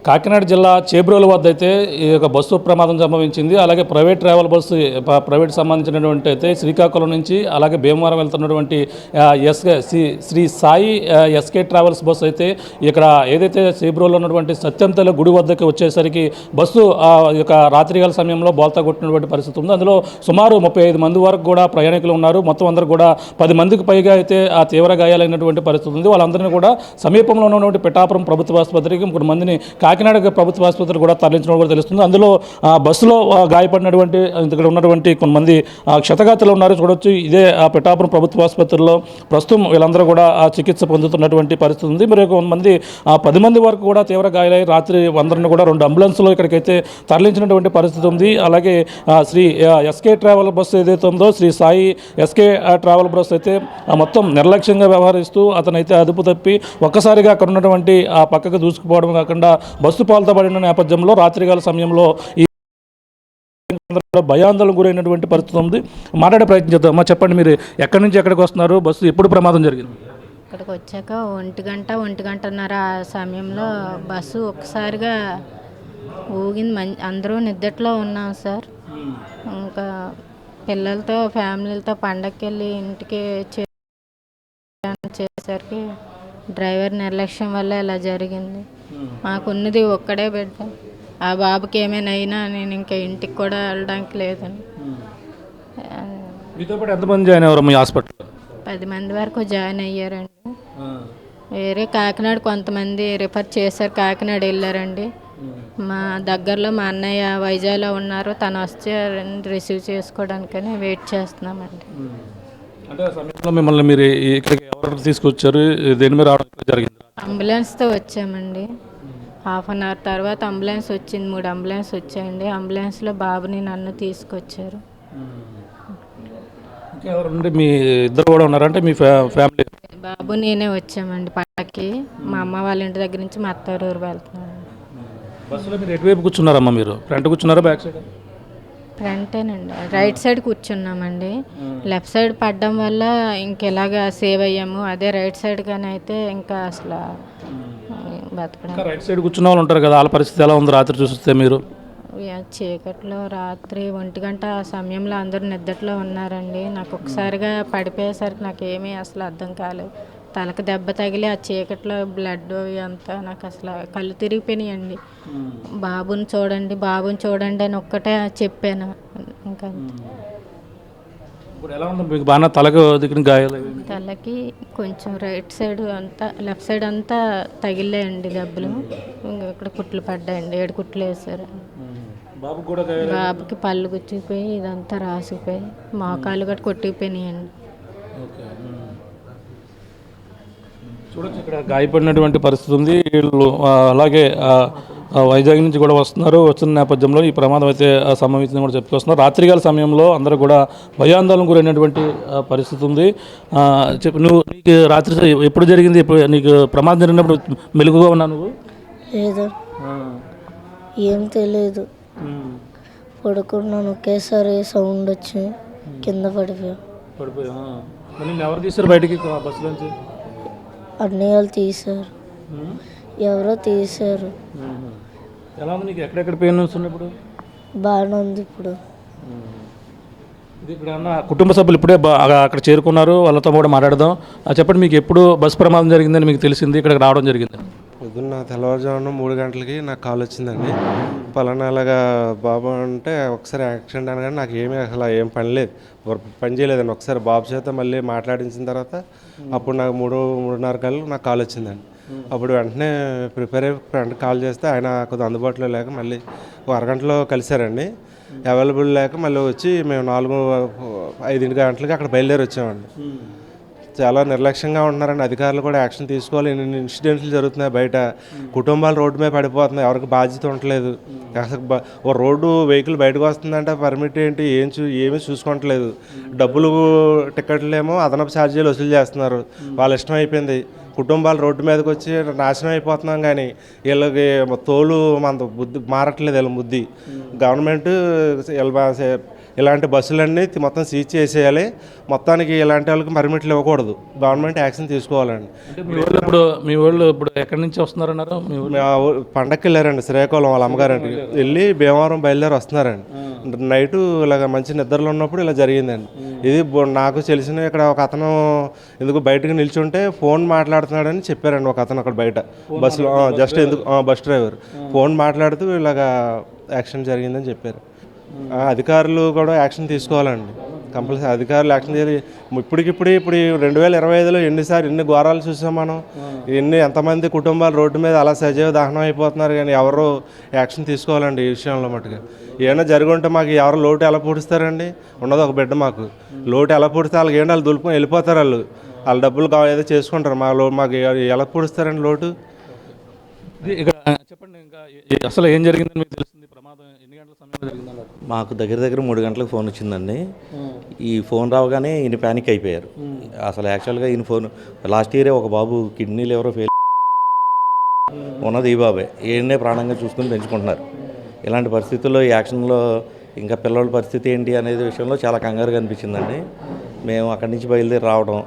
కాకినాడ జిల్లా చేబ్రోలు వద్ద అయితే ఈ యొక్క బస్సు ప్రమాదం సంభవించింది. అలాగే ప్రైవేట్ ట్రావెల్ బస్సు ప్రైవేట్ సంబంధించినటువంటి అయితే శ్రీకాకుళం నుంచి అలాగే భీమవరం వెళ్తున్నటువంటి Shri Sai SK travels bus అయితే ఇక్కడ ఏదైతే చేబ్రోలో ఉన్నటువంటి సత్యంతల గుడి వద్దకు వచ్చేసరికి బస్సు యొక్క రాత్రికాల సమయంలో బోల్తా కొట్టినటువంటి పరిస్థితి ఉంది. అందులో సుమారు 35 మంది వరకు కూడా ప్రయాణికులు ఉన్నారు. మొత్తం అందరూ కూడా 10 మందికి పైగా అయితే ఆ తీవ్ర గాయాలైనటువంటి పరిస్థితి ఉంది. వాళ్ళందరినీ కూడా సమీపంలో ఉన్నటువంటి పిఠాపురం ప్రభుత్వ ఆసుపత్రికి 3 మందిని కాకినాడ ప్రభుత్వ ఆసుపత్రి కూడా తరలించడం కూడా తెలుస్తుంది. అందులో బస్సులో గాయపడినటువంటి ఇక్కడ ఉన్నటువంటి కొంతమంది క్షతగాతులు ఉన్నారు చూడొచ్చు. ఇదే పిఠాపురం ప్రభుత్వ ఆసుపత్రిలో ప్రస్తుతం వీళ్ళందరూ కూడా చికిత్స పొందుతున్నటువంటి పరిస్థితి ఉంది. మరి కొంతమంది 10 మంది వరకు కూడా తీవ్ర గాయాలై రాత్రి అందరిని కూడా 2 అంబులెన్స్లో ఇక్కడికైతే తరలించినటువంటి పరిస్థితి ఉంది. అలాగే శ్రీ ఎస్కే ట్రావెల్ బస్సు ఏదైతే ఉందో Shri Sai SK travel bus అయితే మొత్తం నిర్లక్ష్యంగా వ్యవహరిస్తూ అతనైతే అదుపు తప్పి ఒక్కసారిగా అక్కడ ఉన్నటువంటి ఆ పక్కకు దూసుకుపోవడం కాకుండా బస్సు పాల్తబడిన నేపథ్యంలో రాత్రికాల సమయంలో ఈ భయాందోళన గురైనటువంటి పరిస్థితి ఉంది. మాట్లాడే ప్రయత్నం చేద్దాం. అమ్మా చెప్పండి, మీరు ఎక్కడి నుంచి ఎక్కడికి వస్తున్నారు? బస్సు ఎప్పుడు ప్రమాదం జరిగింది? ఇక్కడికి వచ్చాక 1 గంటన్నర ఆ సమయంలో బస్సు ఒక్కసారిగా ఊగింది. అందరూ నిద్దట్లో ఉన్నాం సార్. ఇంకా పిల్లలతో ఫ్యామిలీలతో పండగకి వెళ్ళి ఇంటికి చేసరికి డ్రైవర్ నిర్లక్ష్యం వల్ల ఇలా జరిగింది. మాకున్నది ఒక్కడే బిడ్డ. ఆ బాబుకి ఏమైనా అయినా నేను ఇంకా ఇంటికి కూడా వెళ్ళడానికి లేదని. మీతో పాటు ఎంతమంది జాయిన్ అయ్యారు మీ హాస్పిటల్లో? 10 మంది వరకు జాయిన్ అయ్యారండి. వేరే కాకినాడ కొంతమంది రిఫర్ చేశారు, కాకినాడ వెళ్ళారండి. మా దగ్గరలో మా అన్నయ్య వైజాగ్లో ఉన్నారు, తను వస్తే రిసీవ్ చేసుకోవడానికని వెయిట్ చేస్తున్నామండి. అంటే సమయంలో మిమ్మల్ని మీరు ఇక్కడికి ఎవరు తీసుకొచ్చారు? దేని మీద రావడం జరిగింది? అంబులెన్స్తో వచ్చామండి. హాఫ్ అన్ అవర్ తర్వాత అంబులెన్స్ వచ్చింది. 3 అంబులెన్స్ వచ్చాయండి. అంబులెన్స్లో బాబుని నన్ను తీసుకొచ్చారు. ఎవరంటే మీ ఇద్దరు కూడా ఉన్నారంటే మీ ఫ్యామిలీ? బాబు నేనే వచ్చామండి పండగకి. మా అమ్మ వాళ్ళ ఇంటి దగ్గర నుంచి మా అత్తగారు ఊరు వెళ్తున్నాను. బస్సులో మీరు ఎటువైపు కూర్చున్నారమ్మా? మీరు ఫ్రంట్ కూర్చున్నారా బ్యాక్ సైడ్? ఫ్రంటేనండి, రైట్ సైడ్ కూర్చున్నామండి. లెఫ్ట్ సైడ్ పడ్డం వల్ల ఇంకెలాగా సేవ్ అయ్యాము. అదే రైట్ సైడ్ కానీ అయితే ఇంకా అసలు బతకడం. రైట్ సైడ్ కూర్చున్న వాళ్ళు ఉంటారు కదా, వాళ్ళ పరిస్థితి ఎలా ఉంది రాత్రి చూస్తే మీరు? చీకట్లో రాత్రి 1 గంట ఆ సమయంలో అందరూ నిద్దట్లో ఉన్నారండి. నాకు ఒకసారిగా పడిపోయేసరికి నాకు ఏమీ అసలు అర్థం కాలేదు. తలకు దెబ్బ తగిలి ఆ చీకట్లో బ్లడ్ అంతా నాకు అసలు కళ్ళు తిరిగిపోయినాయండి. బాబుని చూడండి, బాబుని చూడండి అని ఒక్కటే చెప్పాను. ఇంకా ఇప్పుడు ఎలా ఉంది మీకు? బాగా తలకు దిగిన గాయాలు? తలకి కొంచెం రైట్ సైడ్ అంతా, లెఫ్ట్ సైడ్ అంతా తగిలాయండి దెబ్బలు. ఇక్కడ కుట్లు పడ్డాయండి, 7 కుట్లు వేసారు. బాబుకి పళ్ళు గుచ్చిపోయి ఇదంతా రాసిపోయి మోకాలు కూడా కొట్టిపోయినాయండి. చూడొచ్చు ఇక్కడ గాయపడినటువంటి పరిస్థితి ఉంది. వీళ్ళు అలాగే వైజాగ్ నుంచి కూడా వస్తున్న నేపథ్యంలో ఈ ప్రమాదం అయితే సంభవించిందని కూడా చెప్పుకొస్తున్నారు. రాత్రికాల సమయంలో అందరూ కూడా భయాందోళన గురైనటువంటి పరిస్థితి ఉంది. నీకు రాత్రి ఎప్పుడు జరిగింది? ఇప్పుడు నీకు ప్రమాదం జరిగినప్పుడు మెలుగుగా ఉన్నా నువ్వు? లేదు, ఏం తెలియదు. పడుకున్నాను, ఒకేసారి సౌండ్ వచ్చి కింద పడిపోయా. నిన్ను ఎవరు తీశారు బయటికి బస్సులోంచి? అన్నయ్యలు తీశారు, ఎవరో తీశారు. ఎలా ఉంది నీకు? ఎక్కడెక్కడ పెయిన్ వస్తుంది ఇప్పుడు? బాగానే ఉంది ఇప్పుడు. ఇది ఇక్కడ ఉన్న కుటుంబ సభ్యులు ఇప్పుడే అక్కడ చేరుకున్నారు, వాళ్ళతో కూడా మాట్లాడదాం. చెప్పండి, మీకు ఎప్పుడు బస్సు ప్రమాదం జరిగిందని మీకు తెలిసింది, ఇక్కడికి రావడం జరిగింది? పొద్దున్న తెల్లవారుజామున 3 గంటలకి నాకు కాల్ వచ్చిందండి. పలానా అలాగా బాబు అంటే ఒకసారి యాక్సిడెంట్ అనగానే నాకు ఏమీ అసలు ఏం పని చేయలేదండి. ఒకసారి బాబు చేత మళ్ళీ మాట్లాడించిన తర్వాత అప్పుడు నాకు 3:30 కల్లా నాకు కాల్ వచ్చిందండి. అప్పుడు వెంటనే ప్రిపేర్ అయ్యి ఫ్రెండ్కి కాల్ చేస్తే ఆయన కొద్దిగా అందుబాటులో లేక మళ్ళీ 1 అరగంటలో కలిశారండి. అవైలబుల్ లేక మళ్ళీ వచ్చి మేము 4-5 గంటలకి అక్కడ బయలుదేరి వచ్చామండి. చాలా నిర్లక్ష్యంగా ఉంటున్నారండి. అధికారులు కూడా యాక్షన్ తీసుకోవాలి. ఇన్ని ఇన్సిడెంట్లు జరుగుతున్నాయి బయట. కుటుంబాలు రోడ్డు మీద పడిపోతున్నాయి, ఎవరికి బాధ్యత ఉండట్లేదు. అసలు ఓ రోడ్డు వెహికల్ బయటకు వస్తుందంటే పర్మిట్ ఏంటి ఏమీ చూసుకోవట్లేదు. డబ్బులు టికెట్లేమో అదనపు ఛార్జీలు వసూలు చేస్తున్నారు. వాళ్ళ ఇష్టం అయిపోయింది. కుటుంబాలు రోడ్డు మీదకి వచ్చి నాశనం అయిపోతున్నాం, కానీ వీళ్ళకి తోలు మన బుద్ధి మారట్లేదు. వీళ్ళ బుద్ధి గవర్నమెంట్ ఇలాంటి బస్సులన్నీ మొత్తం సీజ్ చేసేయాలి, మొత్తానికి ఇలాంటి వాళ్ళకి పర్మిట్లు ఇవ్వకూడదు, గవర్నమెంట్ యాక్షన్ తీసుకోవాలండి. అంటే మీ వాళ్ళు ఇప్పుడు ఎక్కడి నుంచి వస్తున్నారన్నారు? మీ ఊళ్ళు పండక్కి వెళ్ళారండి, శ్రీకాకుళం వాళ్ళ అమ్మగారండి, వెళ్ళి భీమవరం బయలుదేరి వస్తున్నారండి. నైటు ఇలాగ మంచి నిద్రలో ఉన్నప్పుడు ఇలా జరిగిందండి. ఇది నాకు తెలిసిన ఇక్కడ ఒక అతను ఎందుకు బయటకు నిల్చుంటే ఫోన్ మాట్లాడుతున్నాడని చెప్పారండి ఒక అతను అక్కడ బయట బస్సులో, జస్ట్ ఎందుకు బస్ డ్రైవర్ ఫోన్ మాట్లాడుతూ ఇలాగా యాక్షన్ జరిగిందని చెప్పారు. అధికారులు కూడా యాక్షన్ తీసుకోవాలండి, కంపల్సరీ అధికారులు యాక్షన్ చేయాలి. ఇప్పుడు 2025లో ఎన్ని ఘోరాలు చూసాం మనం, ఎంతమంది కుటుంబాలు రోడ్డు మీద అలా సజీవ దహనం అయిపోతున్నారు, కానీ ఎవరు యాక్షన్ తీసుకోవాలండి ఈ విషయంలో మటుగా. ఏమైనా జరిగి ఉంటే మాకు ఎవరు లోటు ఎలా పూడుస్తారండి? ఉన్నది ఒక బిడ్డ, మాకు లోటు ఎలా పూడిస్తే వాళ్ళకి ఏంటి వాళ్ళు దులుపుకొని వెళ్ళిపోతారు, వాళ్ళ డబ్బులు ఏదో చేసుకుంటారు, మాకు ఎలా పూడుస్తారండి లోటు? ఇక్కడ చెప్పండి, ఇంకా అసలు ఏం జరిగిందని మీకు తెలిసింది? ప్రమాదం ఎన్ని గంటల సమయంలో జరిగిందన్నారు? మాకు దగ్గర 3 గంటలకు ఫోన్ వచ్చిందండి. ఈ ఫోన్ రావగానే ఈయన ప్యానిక్ అయిపోయారు. అసలు యాక్చువల్గా ఈయన ఫోన్ లాస్ట్ ఇయరే ఒక బాబు కిడ్నీలు ఎవరో ఫెయిల్ ఉన్నది ఈ బాబే, ఈయన్నే ప్రాణంగా చూసుకుని పెంచుకుంటున్నారు. ఇలాంటి పరిస్థితుల్లో ఈ యాక్షన్లో ఇంకా పిల్లల పరిస్థితి ఏంటి అనేది విషయంలో చాలా కంగారుగా అనిపించిందండి. మేము అక్కడి నుంచి బయలుదేరి రావడం,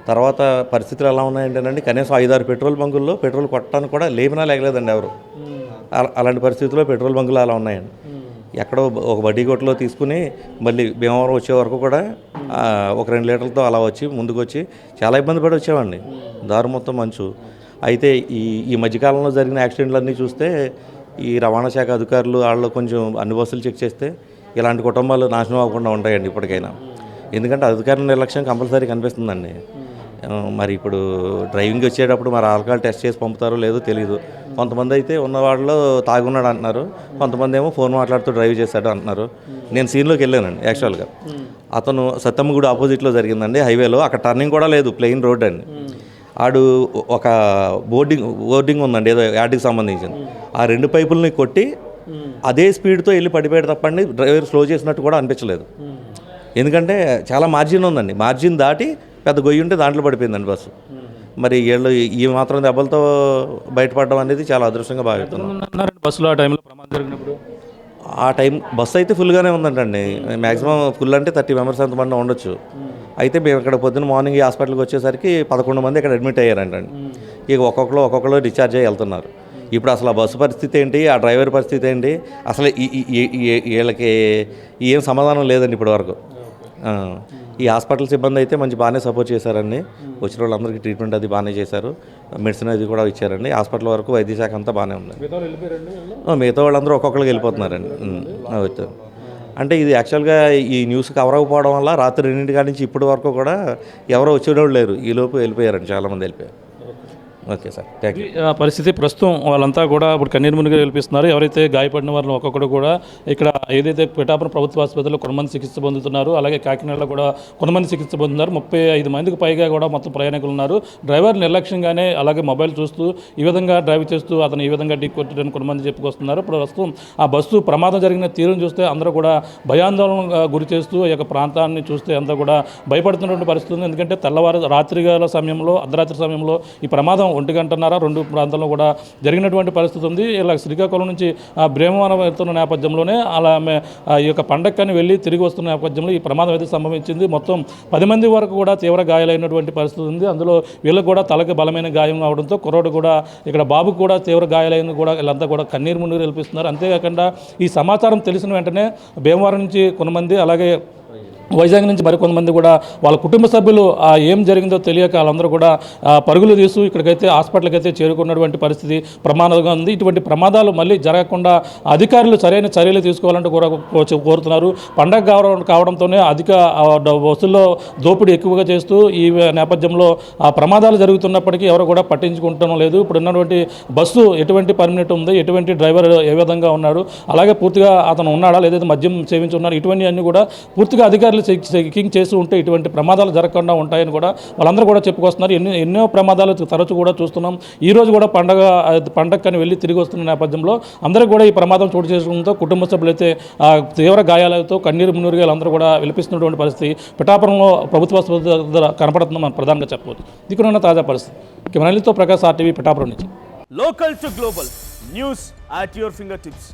తర్వాత పరిస్థితులు ఎలా ఉన్నాయంటేనండి, కనీసం 5-6 పెట్రోల్ బంకుల్లో పెట్రోల్ కొట్టడానికి కూడా లేపినా లేగలేదండి ఎవరు. అలాంటి పరిస్థితుల్లో పెట్రోల్ బంకులు అలా ఉన్నాయండి. ఎక్కడో ఒక బడ్డీ కొట్టులో తీసుకుని మళ్ళీ భీమవరం వచ్చే వరకు కూడా ఒక 2 లీటర్లతో అలా వచ్చి ముందుకు వచ్చి చాలా ఇబ్బంది పడి వచ్చామండి. దారి మొత్తం మంచు. అయితే ఈ మధ్యకాలంలో జరిగిన యాక్సిడెంట్లన్నీ చూస్తే ఈ రవాణా శాఖ అధికారులు వాళ్ళు కొంచెం అన్ని బస్సులు చెక్ చేస్తే ఇలాంటి కుటుంబాలు నాశనం అవ్వకుండా ఉంటాయండి ఇప్పటికైనా. ఎందుకంటే అధికారుల నిర్లక్ష్యం కంపల్సరీ కనిపిస్తుందండి. మరి ఇప్పుడు డ్రైవింగ్ వచ్చేటప్పుడు మరి ఆల్కహాల్ టెస్ట్ చేసి పంపుతారో లేదో తెలియదు. కొంతమంది అయితే ఉన్న వాళ్ళు తాగున్నాడు అంటున్నారు, కొంతమంది ఏమో ఫోన్ మాట్లాడుతూ డ్రైవ్ చేశాడు అంటున్నారు. నేను సీన్లోకి వెళ్ళానండి. యాక్చువల్గా అతను సత్తమ్మగుడి ఆపోజిట్లో జరిగిందండి, హైవేలో. అక్కడ టర్నింగ్ కూడా లేదు, ప్లెయిన్ రోడ్ అండి. ఆడు ఒక బోర్డింగ్ ఉందండి ఏదో యాడ్కి సంబంధించింది, ఆ 2 పైపుల్ని కొట్టి అదే స్పీడ్తో వెళ్ళి పడిపోయాడు తప్పండి డ్రైవర్ స్లో చేసినట్టు కూడా అనిపించలేదు. ఎందుకంటే చాలా మార్జిన్ ఉందండి, మార్జిన్ దాటి పెద్ద గొయ్యి ఉంటే దాంట్లో పడిపోయిందండి బస్సు. మరి వీళ్ళు ఈ మాత్రం దెబ్బలతో బయటపడడం అనేది చాలా అదృష్టంగా భావిస్తున్నాం. బస్సులో ఆ టైంలో ప్రమాదం జరిగినప్పుడు ఆ టైం బస్సు అయితే ఫుల్గానే ఉందంటండి. మ్యాక్సిమం ఫుల్ అంటే 30 మెంబర్స్ అంతమంది ఉండొచ్చు. అయితే మేము ఇక్కడ పొద్దున్న మార్నింగ్ ఈ హాస్పిటల్కి వచ్చేసరికి 11 మంది ఇక్కడ అడ్మిట్ అయ్యారంటండి. ఇక ఒక్కొక్కరు డిశ్చార్జ్ అయ్యి వెళ్తున్నారు. ఇప్పుడు అసలు ఆ బస్సు పరిస్థితి ఏంటి, ఆ డ్రైవర్ పరిస్థితి ఏంటి, అసలు వీళ్ళకి ఏం సమాధానం లేదండి ఇప్పటి వరకు. ఈ హాస్పిటల్ సిబ్బంది అయితే బాగానే సపోర్ట్ చేశారండి. వచ్చిన వాళ్ళందరికీ ట్రీట్మెంట్ అది బాగానే చేశారు, మెడిసిన్ అది కూడా ఇచ్చారండి. హాస్పిటల్ వరకు వైద్య శాఖ అంతా బాగానే ఉంది. మిగతా వాళ్ళందరూ ఒక్కొక్కరికి వెళ్ళిపోతున్నారండి. అంటే ఇది యాక్చువల్గా ఈ న్యూస్ కవర్ అవ్వకపోవడం వల్ల రాత్రి 2 గంటల నుంచి ఇప్పటి వరకు కూడా ఎవరో వచ్చేవాళ్ళు లేరు. ఈలోపు వెళ్ళిపోయారండి, చాలామంది వెళ్ళిపోయారు. Okay sir, thank you. పరిస్థితి ప్రస్తుతం వాళ్ళంతా కూడా ఇప్పుడు కన్నీరు మునిగా వెళ్ళిపిస్తున్నారు. ఎవరైతే గాయపడిన వారిని ఒక్కొక్కరు కూడా ఇక్కడ ఏదైతే పిఠాపురం ప్రభుత్వ ఆసుపత్రిలో కొంతమంది చికిత్స పొందుతున్నారు, అలాగే కాకినాడలో కూడా కొంతమంది చికిత్స పొందుతున్నారు. 35 మందికి పైగా కూడా మొత్తం ప్రయాణికులు ఉన్నారు. డ్రైవర్ నిర్లక్ష్యంగానే అలాగే మొబైల్ చూస్తూ ఈ విధంగా డ్రైవ్ చేస్తూ అతను ఈ విధంగా ఢీ కొట్టడానికి కొంతమంది చెప్పుకొస్తున్నారు. ఇప్పుడు ప్రస్తుతం ఆ బస్సు ప్రమాదం జరిగిన తీరును చూస్తే అందరూ కూడా భయాందోళన గురి చేస్తూ ఈ యొక్క ప్రాంతాన్ని చూస్తే అంతా కూడా భయపడుతున్నటువంటి పరిస్థితి ఉంది. ఎందుకంటే రాత్రిగాల సమయంలో, అర్ధరాత్రి సమయంలో ఈ ప్రమాదం 1:30-2 ప్రాంతంలో కూడా జరిగినటువంటి పరిస్థితి ఉంది. ఇలా శ్రీకాకుళం నుంచి భీమవరం వెళ్తున్న నేపథ్యంలోనే అలా ఈ యొక్క పండక్కని వెళ్ళి తిరిగి వస్తున్న నేపథ్యంలో ఈ ప్రమాదం అయితే సంభవించింది. మొత్తం 10 మంది వరకు కూడా తీవ్ర గాయాలైనటువంటి పరిస్థితి ఉంది. అందులో వీళ్ళకు కూడా తలకి బలమైన గాయం అవడంతో కుర్రోడు కూడా ఇక్కడ బాబుకు కూడా తీవ్ర గాయాలైన కూడా వీళ్ళంతా కూడా కన్నీరు మున్నీరు వెళ్ళిపిస్తున్నారు. అంతేకాకుండా ఈ సమాచారం తెలిసిన వెంటనే భీమవరం నుంచి కొంతమంది, అలాగే వైజాగ్ నుంచి మరికొంతమంది కూడా వాళ్ళ కుటుంబ సభ్యులు ఏం జరిగిందో తెలియక వాళ్ళందరూ కూడా పరుగులు తీస్తూ ఇక్కడికైతే హాస్పిటల్కి అయితే చేరుకున్నటువంటి పరిస్థితి ప్రమాదంగా ఉంది. ఇటువంటి ప్రమాదాలు మళ్ళీ జరగకుండా అధికారులు సరైన చర్యలు తీసుకోవాలంటూ కూడా కోరుతున్నారు. పండగ కావడంతోనే అధిక బస్సుల్లో దోపిడీ ఎక్కువగా చేస్తూ ఈ నేపథ్యంలో ప్రమాదాలు జరుగుతున్నప్పటికీ ఎవరు కూడా పట్టించుకుంటడం లేదు. ఇప్పుడు ఉన్నటువంటి బస్సు ఎటువంటి పర్మిట్ ఉంది, ఎటువంటి డ్రైవర్ ఏ విధంగా ఉన్నాడు, అలాగే పూర్తిగా అతను ఉన్నాడా లేదైతే మద్యం సేవించి ఉన్నాడు, ఇటువంటివన్నీ కూడా పూర్తిగా అధికారులు చెకింగ్ చేస్తూ ఉంటే ఇటువంటి ప్రమాదాలు జరగకుండా ఉంటాయని కూడా వాళ్ళందరూ కూడా చెప్పుకొస్తున్నారు. ఎన్నో ప్రమాదాలు తరచూ కూడా చూస్తున్నాం. ఈ రోజు కూడా పండగని వెళ్ళి తిరిగి వస్తున్న నేపథ్యంలో అందరూ కూడా ఈ ప్రమాదం చోటు చేసుకోవడంతో కుటుంబ సభ్యులైతే తీవ్ర గాయాలతో కన్నీరు మున్నీరుగా అందరూ కూడా విలపిస్తున్నటువంటి పరిస్థితి పిఠాపురంలో ప్రభుత్వ ఆసుపత్రి కనపడుతుందని మనం ప్రధానంగా చెప్పవచ్చు. దిక్కునున్న తాజా పరిస్థితి. కెమెరాలతో ప్రకాష్, RTV, పిఠాపురం నుంచి. Local to global news at your finger tips.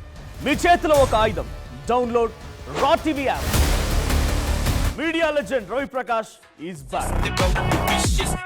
మీ చేతిలో ఒక ఆయుధం. Download R TV app. Media legend Ravi Prakash is back.